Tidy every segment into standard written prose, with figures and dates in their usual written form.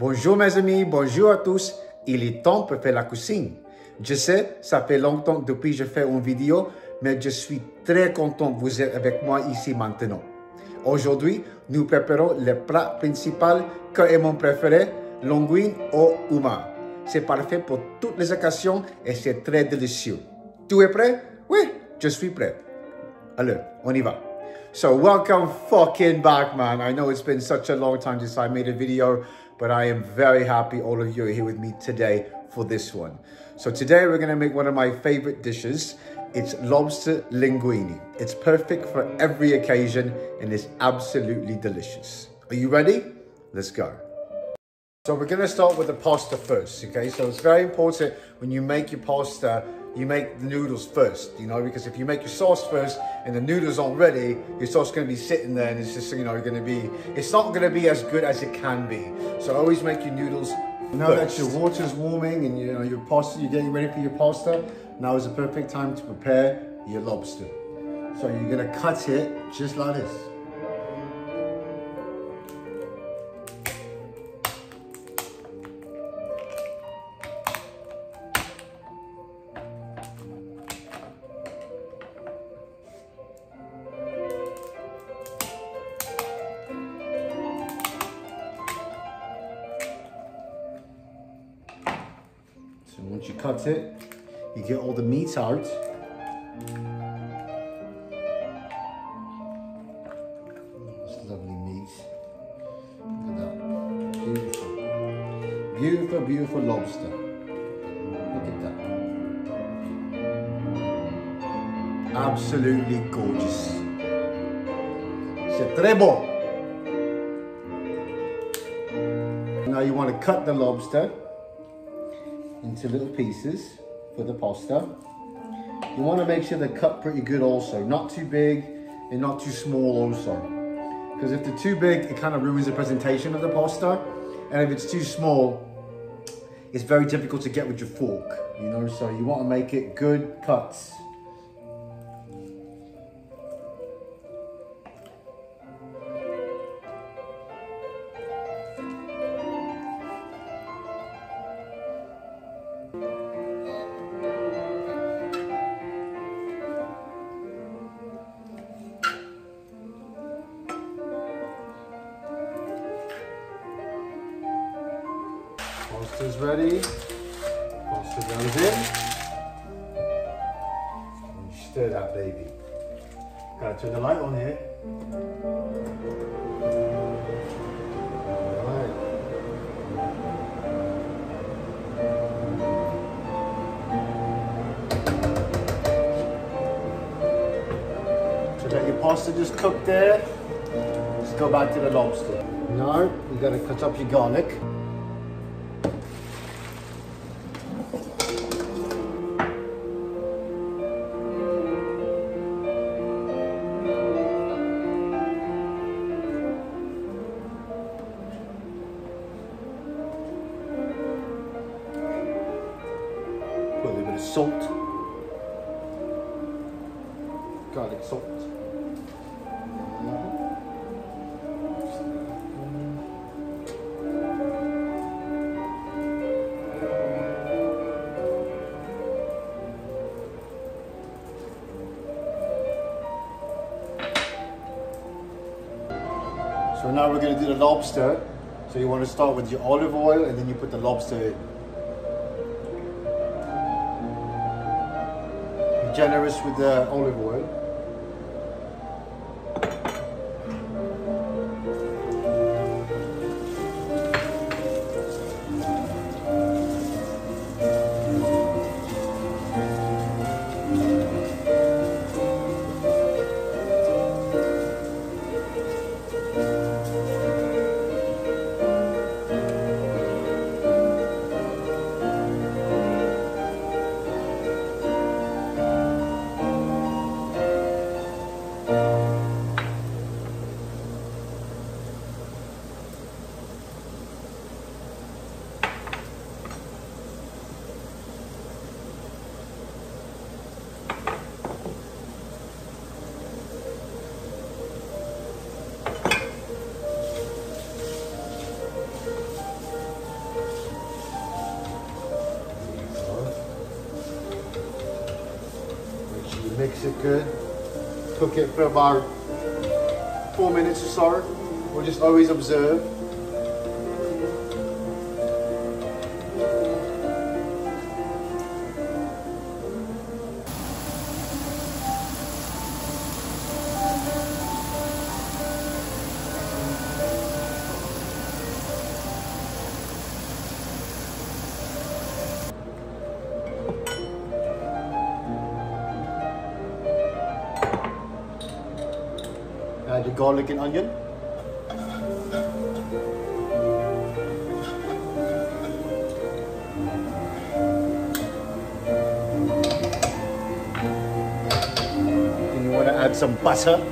Bonjour mes amis, bonjour à tous. Il est temps pour faire la cuisine. Je sais, ça fait longtemps depuis que je fais une vidéo, mais je suis très content que vous êtes avec moi ici maintenant. Aujourd'hui, nous préparons le plat principal qui est mon préféré, linguine au homard. C'est parfait pour toutes les occasions et c'est très délicieux. Tu es prêt? Oui, je suis prêt. Alors, on y va. So welcome fucking back, man. I know it's been such a long time since I made a video, but I am very happy all of you are here with me today for this one. So today we're going to make one of my favorite dishes. It's lobster linguine. It's perfect for every occasion and it's absolutely delicious. Are you ready? Let's go. So we're going to start with the pasta first, okay? So it's very important when you make your pasta, you make the noodles first, you know, because if you make your sauce first and the noodles aren't ready, your sauce is going to be sitting there and it's just, you know, it's not going to be as good as it can be. So always make your noodles Now that your water's warming and you know your pasta, you're getting ready for your pasta, now is the perfect time to prepare your lobster. So you're going to cut it just like this. So once you cut it, you get all the meat out. This lovely meat. Look at that. Beautiful. Beautiful, beautiful lobster. Look at that. Absolutely gorgeous. C'est très bon. Now you want to cut the lobster into little pieces for the pasta. You want to make sure they're cut pretty good also, not too big and not too small also, because if they're too big it kind of ruins the presentation of the pasta, and if it's too small it's very difficult to get with your fork, you know, so you want to make it good cuts. Pasta's ready. Pasta goes in. And you stir that baby. Gotta turn the light on here. Alright. So let your pasta just cook there. Let's go back to the lobster. Now you gotta cut up your garlic. Put a little bit of salt, garlic salt. So now we're going to do the lobster. So you want to start with your olive oil and then you put the lobster in. Be generous with the olive oil. Mix it good. Cook it for about 4 minutes or so. We'll just always observe. Add your garlic and onion. And you want to add some butter.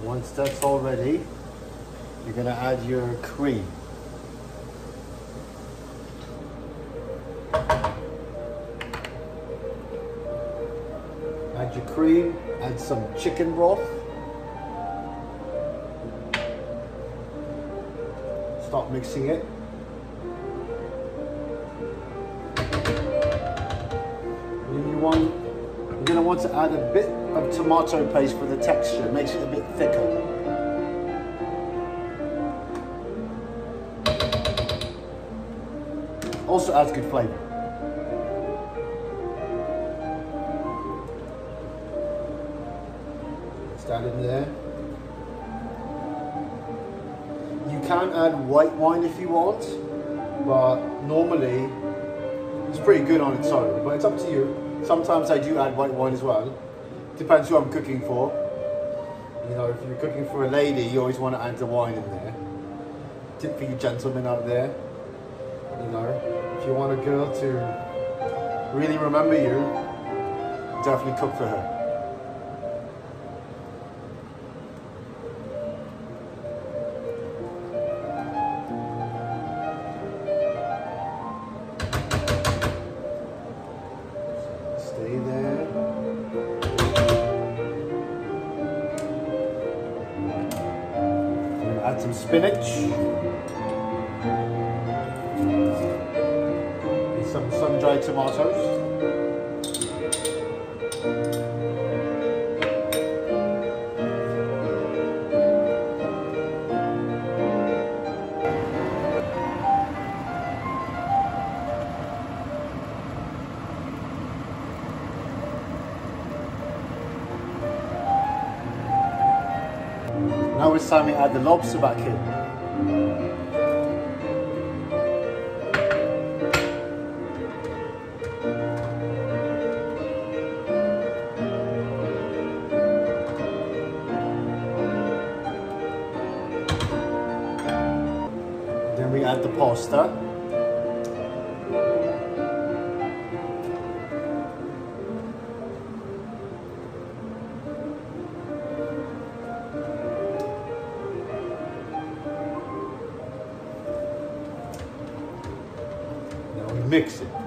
Once that's all ready, you're going to add your cream. Add your cream, add some chicken broth. Start mixing it. And you're going to want to add a bit of tomato paste for the texture. It makes it a bit thicker. Also adds good flavour. Just add in there. You can add white wine if you want, but normally it's pretty good on its own, but it's up to you. Sometimes I do add white wine as well. Depends who I'm cooking for. You know, if you're cooking for a lady, you always want to add the wine in there. Tip for you gentlemen out there. You know, if you want a girl to really remember you, definitely cook for her. Stay there. Add some spinach and some sun-dried tomatoes. Now it's time to add the lobster back in. Then we add the pasta. Mix it.